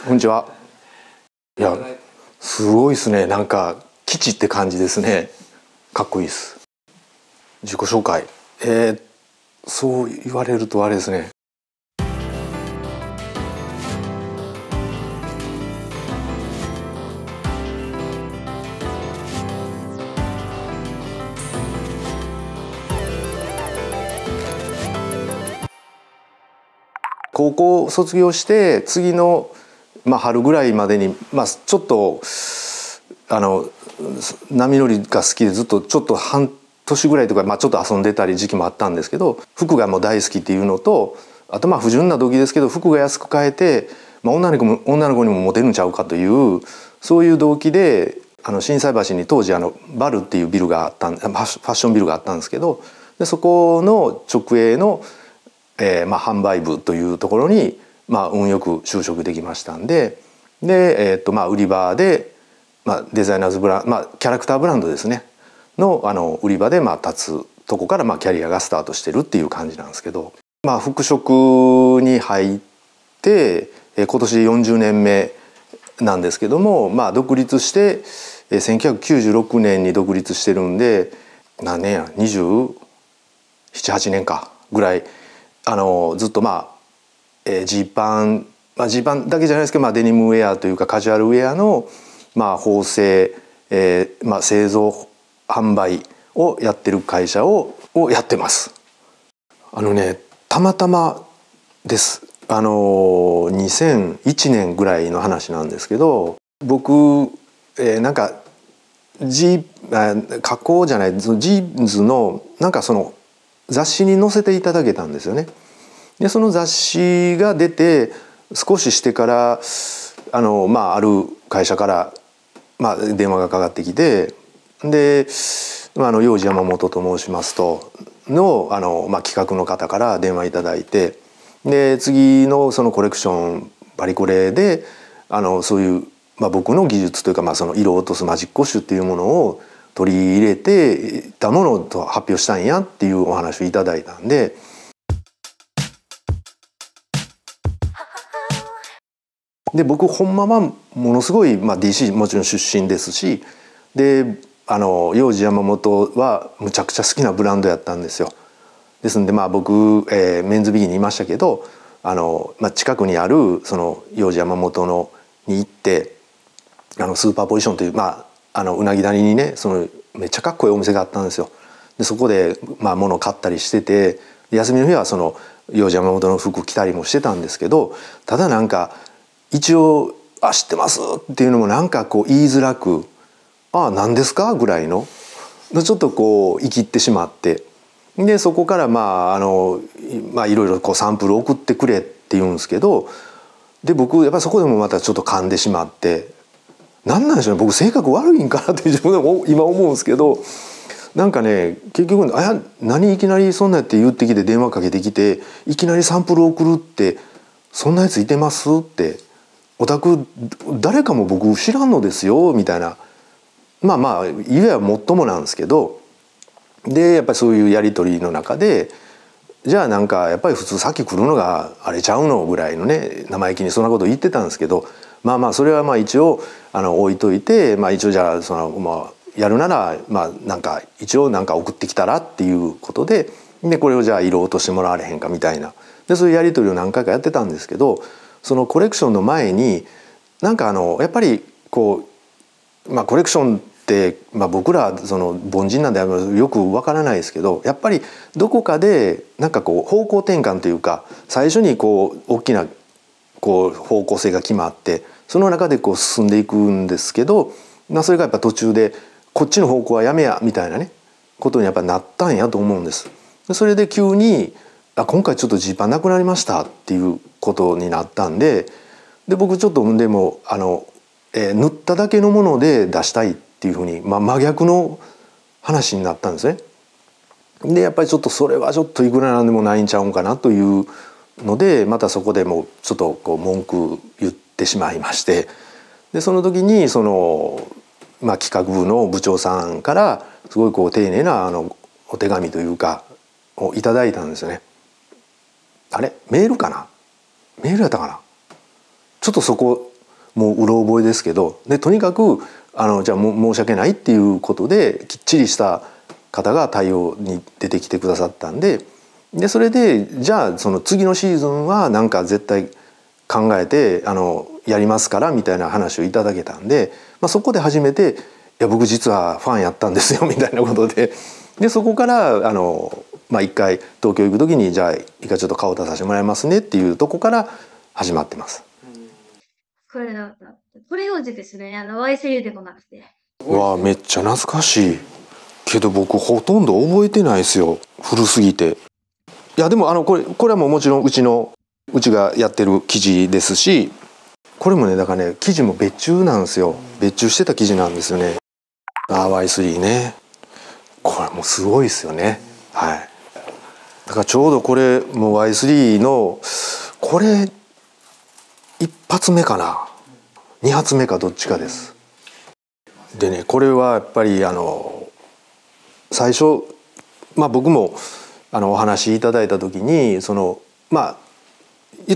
こんにちは。いや、すごいですね。なんか基地って感じですね。かっこいいです。自己紹介。そう言われるとあれですね。高校卒業して次の、春ぐらいまでに、ちょっと波乗りが好きでずっとちょっと半年ぐらいとか、ちょっと遊んでたり時期もあったんですけど、服がもう大好きっていうのと、あと不純な動機ですけど服が安く買えて、女の子にもモテるんちゃうかというそういう動機で心斎橋に当時バルっていうビルがあったファッションビルがあったんですけど、でそこの直営の販売部というところに、運よく就職できましたんで、売り場で、デザイナーズブランド、キャラクターブランドですねの売り場で立つとこからキャリアがスタートしてるっていう感じなんですけど、服飾に入って今年で40年目なんですけども、独立して1996年に独立してるんで何年や27、8年かぐらいずっとジーパンだけじゃないですけど、デニムウェアというかカジュアルウェアの縫製、製造販売をやってる会社をやってます。たまたまです。2001年ぐらいの話なんですけど、僕なんか加工じゃないジーンズの雑誌に載せていただけたんですよね。でその雑誌が出て少ししてからある会社から電話がかかってきて、で幼児山本と申しますとの企画の方から電話いただいて、で次のそのコレクションパリコレでそういう、僕の技術というか、その色を落とすマジックウォッシュっていうものを取り入れてたものを発表したんやっていうお話をいただいたんで。で僕ほんまはものすごい、DC もちろん出身ですし、で幼児山本はむちゃくちゃ好きなブランドやったんですよ。ですんで僕、メンズビギにいましたけど近くにあるその幼児山本に行ってスーパーポジションといううなぎ谷にねめっちゃかっこいいお店があったんですよ。でそこで物を買ったりしてて、休みの日はその幼児山本の服着たりもしてたんですけど、ただ一応「知ってます」っていうのも言いづらく「何ですか?」ぐらいのちょっと生きってしまって、でそこからいろいろサンプル送ってくれって言うんですけど、で僕やっぱりそこでもまたちょっと噛んでしまって、何なんでしょうね、僕性格悪いんかなって自分でも今思うんですけど、結局何いきなりそんなやって言ってきて電話かけてきていきなりサンプル送るってそんなやついてますってお宅誰かも僕知らんのですよみたいな、言えばもっともなんですけど、でやっぱりそういうやり取りの中でじゃあやっぱり普通さっき来るのがあれちゃうのぐらいのね生意気にそんなこと言ってたんですけど、それは一応置いといて、一応じゃあやるなら一応送ってきたらっていうことで、これをじゃあ色落としてもらわれへんかみたいな、でそういうやり取りを何回かやってたんですけど、そのコレクションの前にやっぱりコレクションって僕ら凡人なんでよくわからないですけど、やっぱりどこかで方向転換というか、最初に大きな方向性が決まってその中で進んでいくんですけど、それがやっぱ途中でこっちの方向はやめやみたいなねことにやっぱなったんやと思うんです。それで急に今回ちょっとジーパンなくなりましたっていうことになったんで、僕ちょっとでも塗っただけのもので出したいっていうふうに、真逆の話になったんですね。でやっぱりちょっとそれはちょっといくらなんでもないんちゃうんかなというので、またそこでもうちょっと文句言ってしまいまして、でその時に企画部の部長さんからすごい丁寧なお手紙というかをいただいたんですよね。あれメールかな、メールやったかな、ちょっとそこもううろ覚えですけど、でとにかくじゃあ申し訳ないっていうことできっちりした方が対応に出てきてくださったんで、それでじゃあその次のシーズンはなんか絶対考えてやりますからみたいな話をいただけたんで、そこで初めて「いや僕実はファンやったんですよ」みたいなことで、そこから一回東京行く時に「じゃあ一回ちょっと顔出させてもらいますね」っていうとこから始まってます。これ用事ですね。Y3 でもなくて。わあ、めっちゃ懐かしいけど僕ほとんど覚えてないですよ、古すぎて。いやでもこれはもうもちろんうちがやってる生地ですし、これもねだからね生地も別注なんですよ。別注してた生地なんですよね。Y3 ね、これもうすごいですよね。はい。だからちょうどこれもう Y3 のこれ一発目かな二発目かどっちかです。でね、これはやっぱり最初僕もお話しいただいた時に言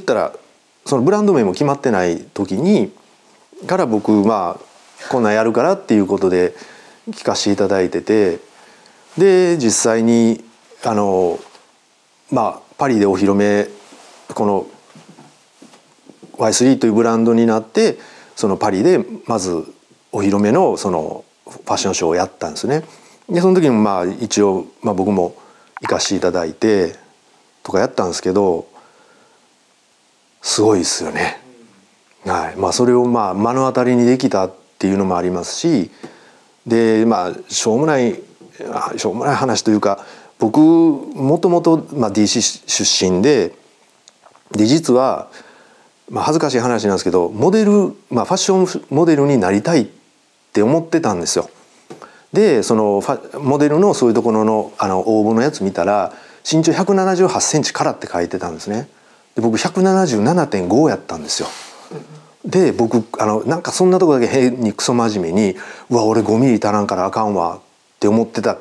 ったらそのブランド名も決まってない時にから僕こんなんやるからっていうことで聞かせていただいてて、で実際にパリでお披露目、この Y3 というブランドになってそのパリでまずお披露目のそのファッションショーをやったんですね。でその時に一応僕も行かせていただいてとかやったんですけど、すごいですよね。はい。それを目の当たりにできたっていうのもありますし、でしょうもない話というか、僕もともとDC 出身で実は恥ずかしい話なんですけどモデル、ファッションモデルになりたいって思ってたんですよ。でそのモデルのそういうところの応募のやつ見たら身長178センチからって書いてたんですね。で僕177.5やったんですよ。で僕なんかそんなとこだけ変にクソ真面目に「うわ俺5ミリ足らんからあかんわ」って思ってた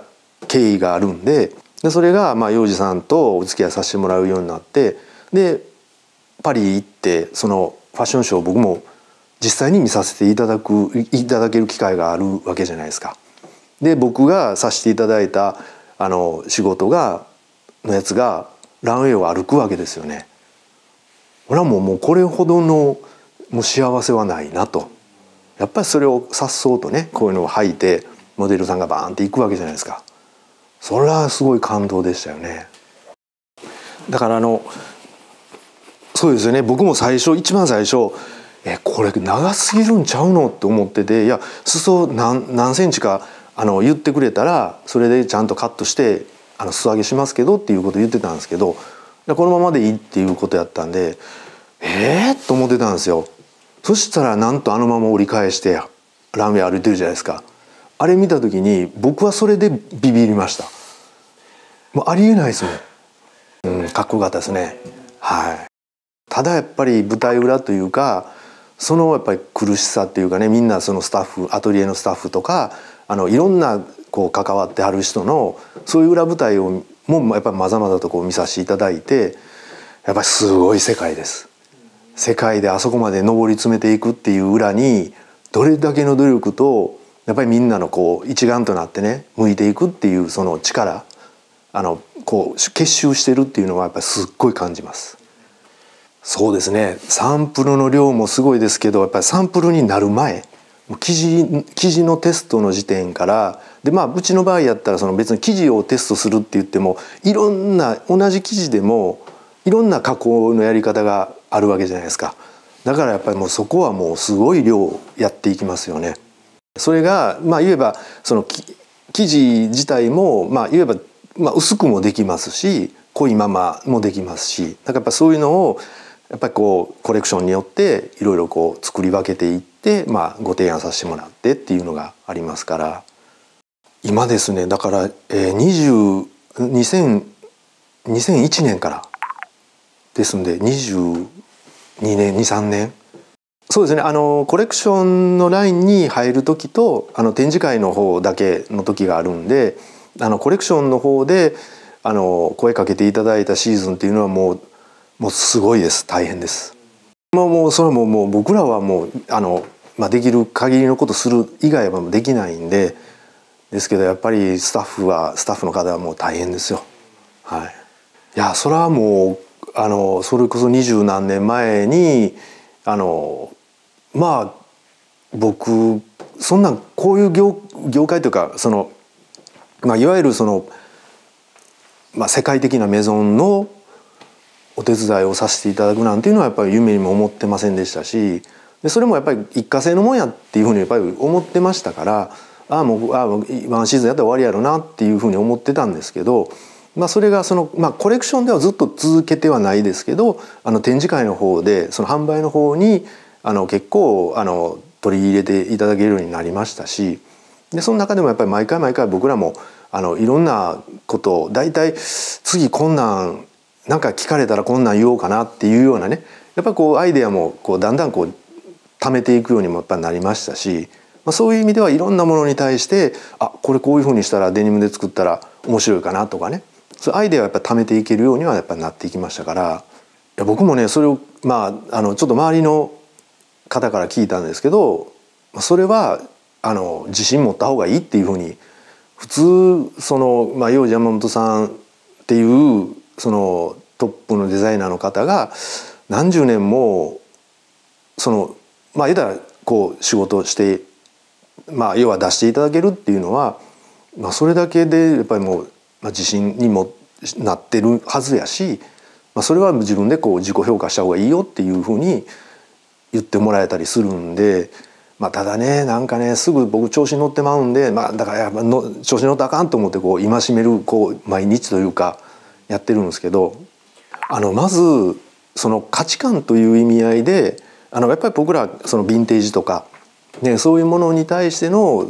経緯があるんで、それが洋二さんとお付き合いさせてもらうようになって、でパリ行ってそのファッションショーを僕も実際に見させていただける機会があるわけじゃないですか。で僕がさせていただいた仕事のやつがランウェイを歩くわけですよね。俺はもうこれほどのもう幸せはないなと。やっぱりそれをさっそうとねこういうのを履いてモデルさんがバーンって行くわけじゃないですか。それはすごい感動でしたよね。だからそうですよね、僕も一番最初これ長すぎるんちゃうのって思ってて、いや裾何センチか言ってくれたらそれでちゃんとカットして裾上げしますけどっていうことを言ってたんですけど、このままでいいっていうことやったんでと思ってたんですよ。そしたらなんとまま折り返してランウェイ歩いてるじゃないですか。あれ見た時に僕はそれでビビりました。もうありえないですもん。かっこよかったですね。はい。ただやっぱり舞台裏というかそのやっぱり苦しさっていうかね、みんなそのスタッフアトリエのスタッフとかいろんな関わってはる人のそういう裏舞台をもやっぱりまざまざと見させていただいて、やっぱりすごい世界です。世界であそこまで上り詰めていくっていう裏にどれだけの努力とやっぱりみんなの一丸となってね向いていくっていうその力結集してるっていうのはやっぱりすっごい感じます。そうですね、サンプルの量もすごいですけど、やっぱりサンプルになる前生地のテストの時点からで、うちの場合やったら別に生地をテストするって言ってもいろんな同じ生地でもいろんな加工のやり方があるわけじゃないですか。だからやっぱりもうそこはもうすごい量やっていきますよね。それが言えばその生地自体も言えば薄くもできますし濃いままもできますし、だからやっぱそういうのをやっぱりコレクションによっていろいろ作り分けていってご提案させてもらってっていうのがありますから、今ですねだから2001年からですんで22年23年。そうですね、コレクションのラインに入る時と展示会の方だけの時があるんで、コレクションの方で声かけていただいたシーズンっていうのはもうすごいです。大変です。もうそれはもう僕らはもうできる限りのことする以外はもうできないんで、ですけどやっぱりスタッフの方はもう大変ですよ。はい。いやそれはもうそれこそ20何年前にまあ僕そんなこういう業界というかいわゆる世界的なメゾンのお手伝いをさせていただくなんていうのはやっぱり夢にも思ってませんでしたし、でそれもやっぱり一過性のもんやっていうふうにやっぱり思ってましたから、もうワンシーズンやったら終わりやろなっていうふうに思ってたんですけど、それがコレクションではずっと続けてはないですけど、展示会の方で販売の方に結構取り入れていただけるようになりましたし、でその中でもやっぱり毎回僕らもいろんなことを大体次こんなんなんか聞かれたらこんなん言おうかなっていうようなね、やっぱアイデアもだんだん貯めていくようにもやっぱなりましたし、そういう意味ではいろんなものに対してこれこういうふうにしたらデニムで作ったら面白いかなとかね、そういうアイデアをやっぱ貯めていけるようにはやっぱなっていきましたから、僕もねそれをちょっと周りの方から聞いたんですけど、それは自信持った方がいいっていうふうに普通幼児山本さんっていうトップのデザイナーの方が何十年も言うたら仕事をして要は出していただけるっていうのは、それだけでやっぱりもう自信にもなってるはずやし、それは自分で自己評価した方がいいよっていうふうに言ってもらえたりするんで、ただねなんかねすぐ僕調子に乗ってまうんで、だからやっぱ調子に乗ったらあかんと思って戒める毎日というかやってるんですけど、まず価値観という意味合いでやっぱり僕らヴィンテージとか、ね、そういうものに対しての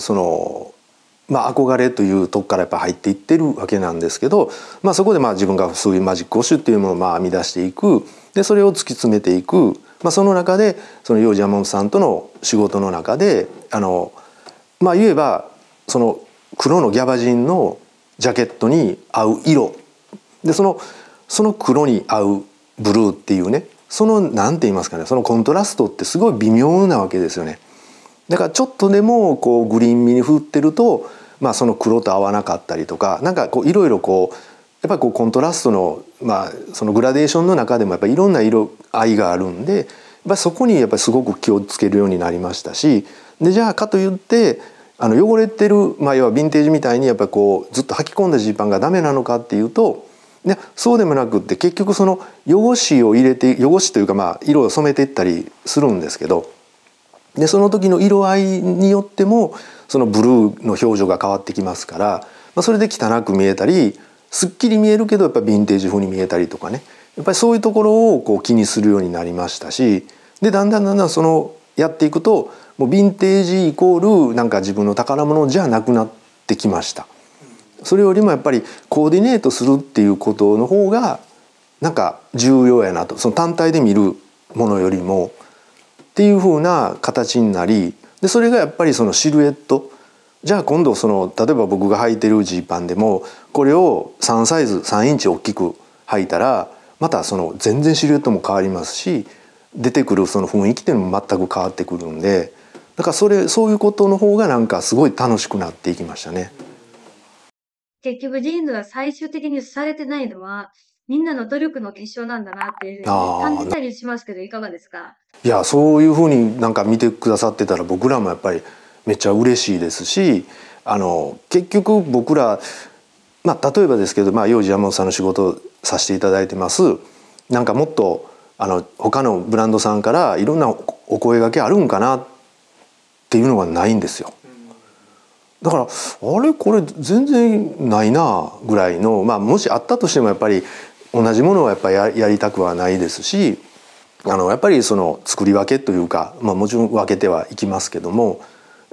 憧れというとこからやっぱ入っていってるわけなんですけど、そこで自分がそういうマジックウォッシュっていうものを編み出していく、でそれを突き詰めていく、その中で幼児山本さんとの仕事の中で言えば黒のギャバジンのジャケットに合う色でその黒に合うブルーっていうね、なんて言いますかね、そのコントラストってすごい微妙なわけですよね。だからちょっとでもグリーン味に振ってると、その黒と合わなかったりとか、なんかいろいろやっぱりコントラストのそのグラデーションの中でもやっぱりいろんな色合いがあるんで、やっぱりそこにやっぱりすごく気をつけるようになりましたし、でじゃあかといって汚れてる、要はヴィンテージみたいにやっぱりずっと履き込んだジーパンがダメなのかっていうと、そうでもなくって結局汚しを入れて汚しというか色を染めていったりするんですけど、でその時の色合いによってもそのブルーの表情が変わってきますから、それで汚く見えたりすっきり見えるけどやっぱヴィンテージ風に見えたりとかね、やっぱりそういうところを気にするようになりましたし、でだんだんやっていくともうヴィンテージイコールなんか自分の宝物じゃなくなってきました。それよりもやっぱりコーディネートするっていうことの方がなんか重要やなと、単体で見るものよりもっていう風な形になり、でそれがやっぱりシルエット、じゃあ今度例えば僕が履いてるジーパンでもこれを3サイズ3インチ大きく履いたらまた全然シルエットも変わりますし、出てくる雰囲気っていうのも全く変わってくるんで、だからそういうことの方がなんかすごい楽しくなっていきましたね。結局ジーンズが最終的にされてないのはみんなの努力の結晶なんだなっていうふうに感じたりしますけど、いかがですか？いやそういうふうになんか見てくださってたら僕らもやっぱりめっちゃ嬉しいですし、結局僕ら例えばですけど、幼児山本さんの仕事をさせていただいてます。なんかもっと他のブランドさんからいろんなお声掛けあるんかなっていうのがないんですよ。だからあれこれ全然ないなぐらいの、もしあったとしてもやっぱり同じものはやっぱりやりたくはないですし、やっぱり作り分けというか、もちろん分けてはいきますけども、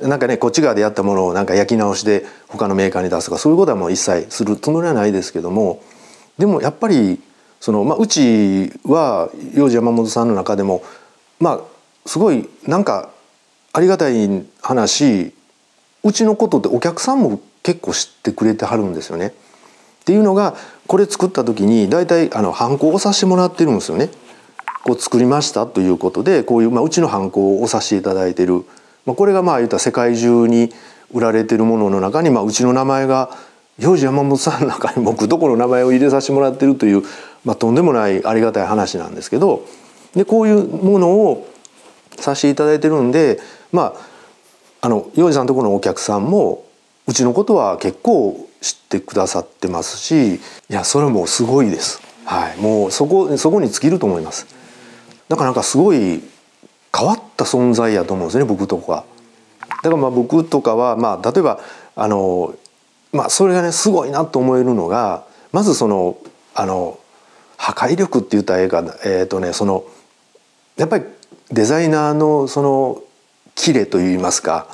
なんかねこっち側でやったものをなんか焼き直しで他のメーカーに出すとかそういうことはもう一切するつもりはないですけども、でもやっぱりうちは幼児山本さんの中でもすごいなんかありがたい話、うちのことってお客さんも結構知ってくれてはるんですよね。っていうのがこれ作った時に大体ハンコを押させてもらってるんですよね。こう作りましたということでこういう、うちのハンコを押させていただいてる、これが言ったら世界中に売られてるものの中に、うちの名前が幼児山本さんの中に僕どこの名前を入れさせてもらってるという、とんでもないありがたい話なんですけど、でこういうものをさせていただいてるんで、幼児さんのところのお客さんもうちのことは結構知ってくださってますし、いやそれもすごいです。はい、もうそこに尽きると思います。だからすごい変わった存在やと思うんですね、僕とか。だから僕とかは例えばそれがねすごいなと思えるのが、まず破壊力って言ったらええか、やっぱりデザイナーのキレといいますか、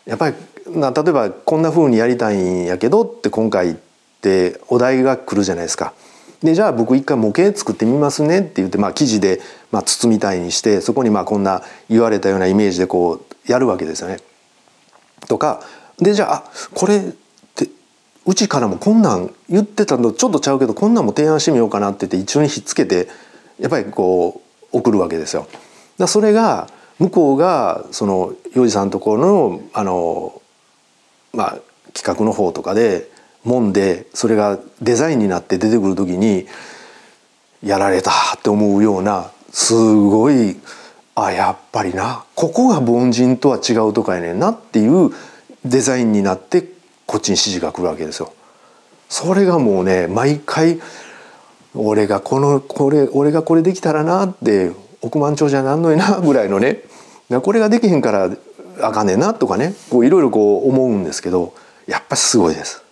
やっぱり例えばこんな風にやりたいんやけどって今回ってお題が来るじゃないですか。でじゃあ僕一回模型作ってみますねって言って、生地で筒みたいにしてそこにこんな言われたようなイメージでこうやるわけですよね。とかでじゃあこれってうちからもこんなん言ってたのちょっとちゃうけどこんなんも提案してみようかなって言って一緒にひっつけてやっぱりこう送るわけですよ。それが向こうが幼児さんのところの企画の方とかでもんでそれがデザインになって出てくる時にやられたって思うようなすごいやっぱりなここが凡人とは違うとかやねんなっていうデザインになってこっちに指示が来るわけですよ。それがもうね毎回俺がこれできたらなって億万長者なんのになぐらいのね、これができへんからあかんねんなとかね、いろいろ思うんですけど、やっぱすごいです。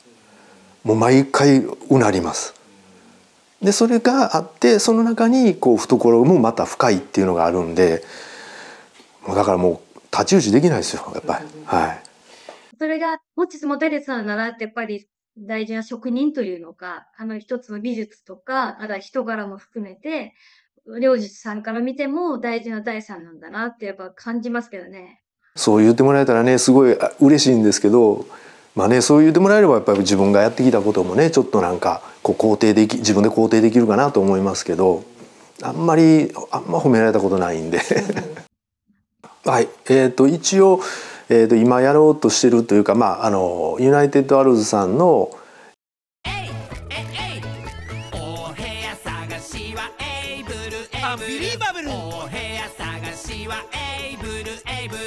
もう毎回うなります。でそれがあってその中に懐もまた深いっていうのがあるんで、だからもう太刀打ちできないですよやっぱり。はい。それが持ちつ持たれつなのなってやっぱり大事な職人というのか、一つの美術とか人柄も含めて良治さんから見ても大事な財産なんだなってやっぱ感じますけどね。そう言ってもらえたらねすごい嬉しいんですけど、そう言ってもらえればやっぱり自分がやってきたこともねちょっと自分で肯定できるかなと思いますけど、あんま褒められたことないんではい、一応、今やろうとしてるというかユナイテッドアルズさんのアンビリーバブルお部屋探しはエイブルエイブル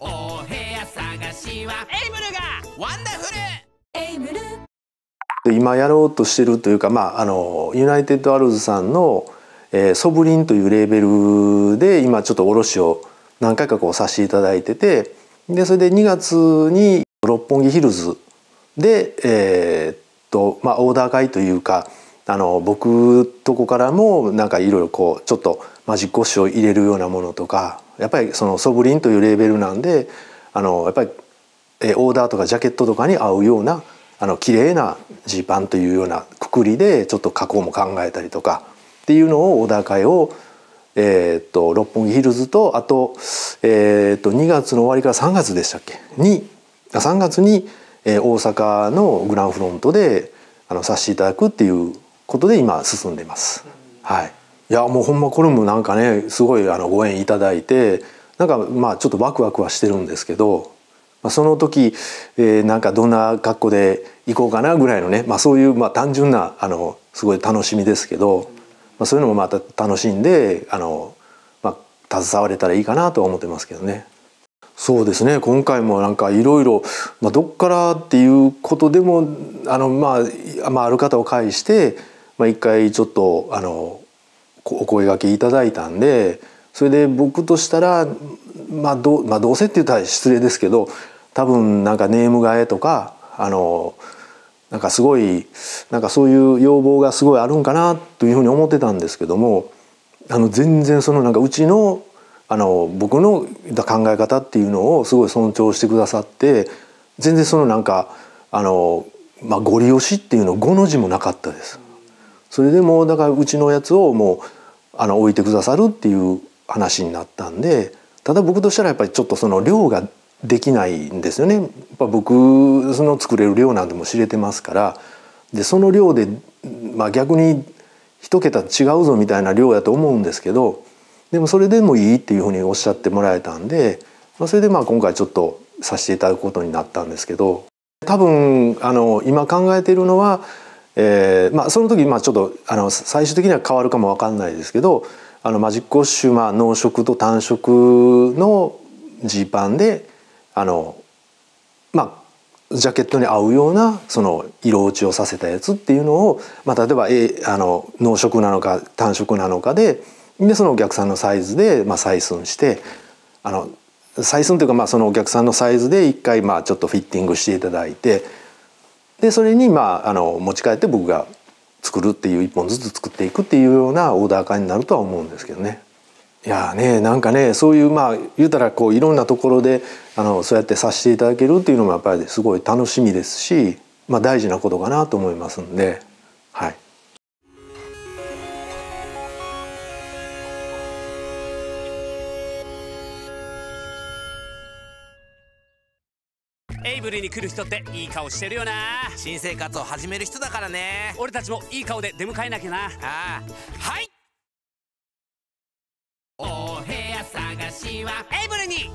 お部屋探しはエイブルがワンダフルエイブル今やろうとしてるというかユナイテッドアルズさんの、ソブリンというレーベルで今ちょっと卸を何回かさせていただいてて、でそれで2月に六本木ヒルズでオーダー会というか僕とこからもいろいろちょっとマジックウォッシュを入れるようなものとか、やっぱりソブリンというレーベルなんでやっぱりオーダーとかジャケットとかに合うような綺麗なジーパンというようなくくりでちょっと加工も考えたりとかっていうのをオーダー会を六本木ヒルズとあと2月の終わりから3月でしたっけ3月に大阪のグランフロントでさせていただくっていうことで今進んでいます。はい。いやもうほんまこれもすごいご縁いただいてちょっとワクワクはしてるんですけど、その時どんな格好で行こうかなぐらいのね、そういう単純なすごい楽しみですけど、そういうのもまた楽しんで携われたらいいかなとは思ってますけどね。そうですね、今回もいろいろどっからっていうことでもある方を介して一回ちょっとお声掛けいただいたんで、それで僕としたらどうせって言ったら失礼ですけど多分ネーム替えとかすごいそういう要望がすごいあるんかなというふうに思ってたんですけども、全然うちの僕の考え方っていうのをすごい尊重してくださって、全然ご利用しっていうの5の字もなかったです。それでもだからうちのやつをもう置いてくださるっていう話になったんで、ただ僕としたらやっぱりちょっと量ができないんですよね。やっぱ僕作れる量なんても知れてますから、でその量で逆に一桁違うぞみたいな量やと思うんですけど、でもそれでもいいっていうふうにおっしゃってもらえたんで、それで今回ちょっとさせていただくことになったんですけど、多分今考えているのは、その時ちょっと最終的には変わるかも分かんないですけど、マジックウォッシュ、濃色と単色のジーパンでジャケットに合うようなその色落ちをさせたやつっていうのを、例えば濃色なのか単色なのかでそのお客さんのサイズで採寸して採寸というかそのお客さんのサイズで一回ちょっとフィッティングしていただいて、でそれに持ち帰って僕が作るっていう一本ずつ作っていくっていうようなオーダー感になるとは思うんですけどね。いやね、なんかね、そういう言うたらいろんなところでそうやってさせていただけるっていうのもやっぱりすごい楽しみですし、大事なことかなと思いますんで、はい。エイブルに来る人っていい顔してるよな。新生活を始める人だからね。俺たちもいい顔で出迎えなきゃな。ああ、はい。お部屋探しはエイブルに